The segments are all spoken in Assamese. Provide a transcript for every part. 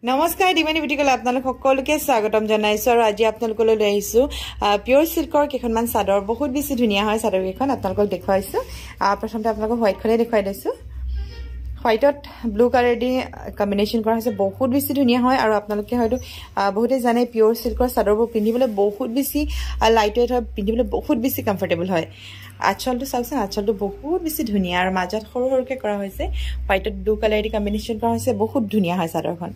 নমস্কাৰ ডিমানি বিউটিকল আপোনালোক সকলোকে স্বাগতম জনাইছো আৰু আজি আপোনালোকলৈ লৈ আহিছো পিওৰ সিল্কৰ কেখনমান চাদৰ বহুত বেছি ধুনিয়া হয় চাদৰ কেখন আপোনালোকক দেখুৱাইছো প্ৰথমতে আপোনালোকক হোৱাইট খনে দেখুৱাই দিছো হোৱাইটত ব্লু কালাৰ দি কম্বিনেশন কৰা হৈছে বহুত বেছি ধুনিয়া হয় আৰু আপোনালোকে হয়তো বহুতে জানে পিওৰ সিল্কৰ চাদৰবোৰ পিন্ধিবলৈ বহুত বেছি লাইট ওয়েট হয় পিন্ধিবলৈ বহুত বেছি কমফৰ্টেবল হয় আঁচলটো চাওকচোন আঁচলটো বহুত বেছি ধুনিয়া আৰু মাজত সৰু সৰুকে কৰা হৈছে হোৱাইটত ব্লু কালাৰ দি কম্বিনেশন কৰা হৈছে বহুত ধুনিয়া হয় চাদৰখন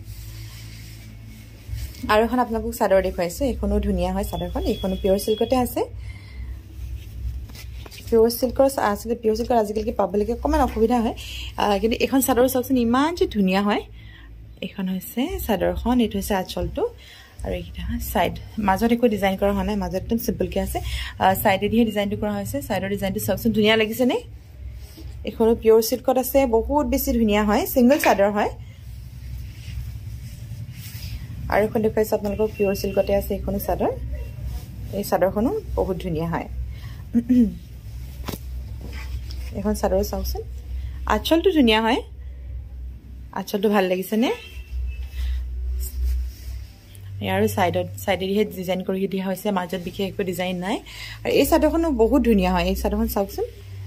আৰু এখন আপোনালোকক চাদৰ দেখুৱাইছো এখনো ধুনিয়া হয় চাদৰখন এখনো পিওৰ সিল্কতে আছে পিওৰ সিল্কৰ আসলে পিওৰ সিল্কৰ আজিকালি পাবলৈকে কমান অসুবিধা হয় কিন্তু এখন চাদৰ চাওকচোন ইমান যে ধুনিয়া হয় এখন হৈছে চাদৰখন এটো হৈছে আঁচলটো আৰু এইটা সাইড মাজত একো ডিজাইন কৰা হোৱা নাই মাজত একদম সিম্পল কে আছে সাইডে দিয়ে ডিজাইনটো কৰা হৈছে সাইডৰ ডিজাইনটো চাওকচোন ধুনিয়া লাগিছে নে এখনো পিওৰ সিল্কত আছে বহুত বেছি ধুনিয়া হয় সিঙ্গল চাদৰ হয় আৰু এখন দেখাইছো আপোনালোকক পিওৰ সিল্কতে আছে এখনো চাদৰ এই চাদৰখনো বহুত ধুনিয়া হয় এখন চাদৰ চাওকচোন আঁচলটো ধুনিয়া হয় আঁচলটো ভাল লাগিছে নে ইয়াৰ সাইডে দিয়ে ডিজাইন কৰি দিয়া হৈছে মাজত বিশেষ একো ডিজাইন নাই আৰু এই চাদৰখনো বহুত ধুনিয়া হয় এই চাদৰখন চাওকচোন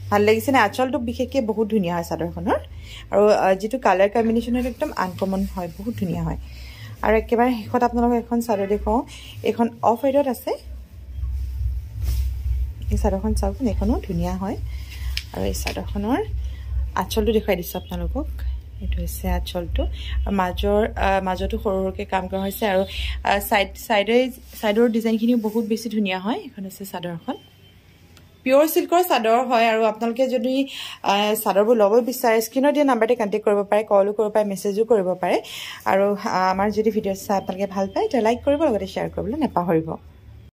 ভাল লাগিছে নে আঁচলটো বিশেষকে বহুত ধুনিয়া হয় চাদৰখনৰ আৰু যেটো কালাৰ কম্বিনেশন একদম আনকমন হয় বহুত ধুনিয়া হয় আৰু একেবাৰে হেকত আপোনালোকক এখন চাদৰ দেখো এখন অফ হোৱাইটত আছে এই চাদৰখন চাওকচোন এখনো ধুনিয়া হয় আৰু এই চাদৰখনৰ আঁচলটো দেখুৱাই দিছো আপোনালোকক এটো হৈছে আঁচলটো মাজতো সৰু সৰুকে কাম কৰা হৈছে আৰু সাইডৰ ডিজাইনখিনিও বহুত বেছি ধুনিয়া হয় এখন আছে চাদৰখন পিওৰ সিল্কৰ চাদৰ হয় আৰু আপোনালোকে যদি চাদৰবোৰ ল'ব বিচাৰে স্ক্ৰিনত দিয়া নাম্বাৰতে কন্টাক্ট কৰিব পাৰে কলো কৰিব পাৰে মেছেজো কৰিব পাৰে আৰু আমাৰ যদি ভিডিঅ' চাই আপোনালোকে ভাল পায় তে লাইক কৰিব লগতে শ্বেয়াৰ কৰিবলৈ নাপাহৰিব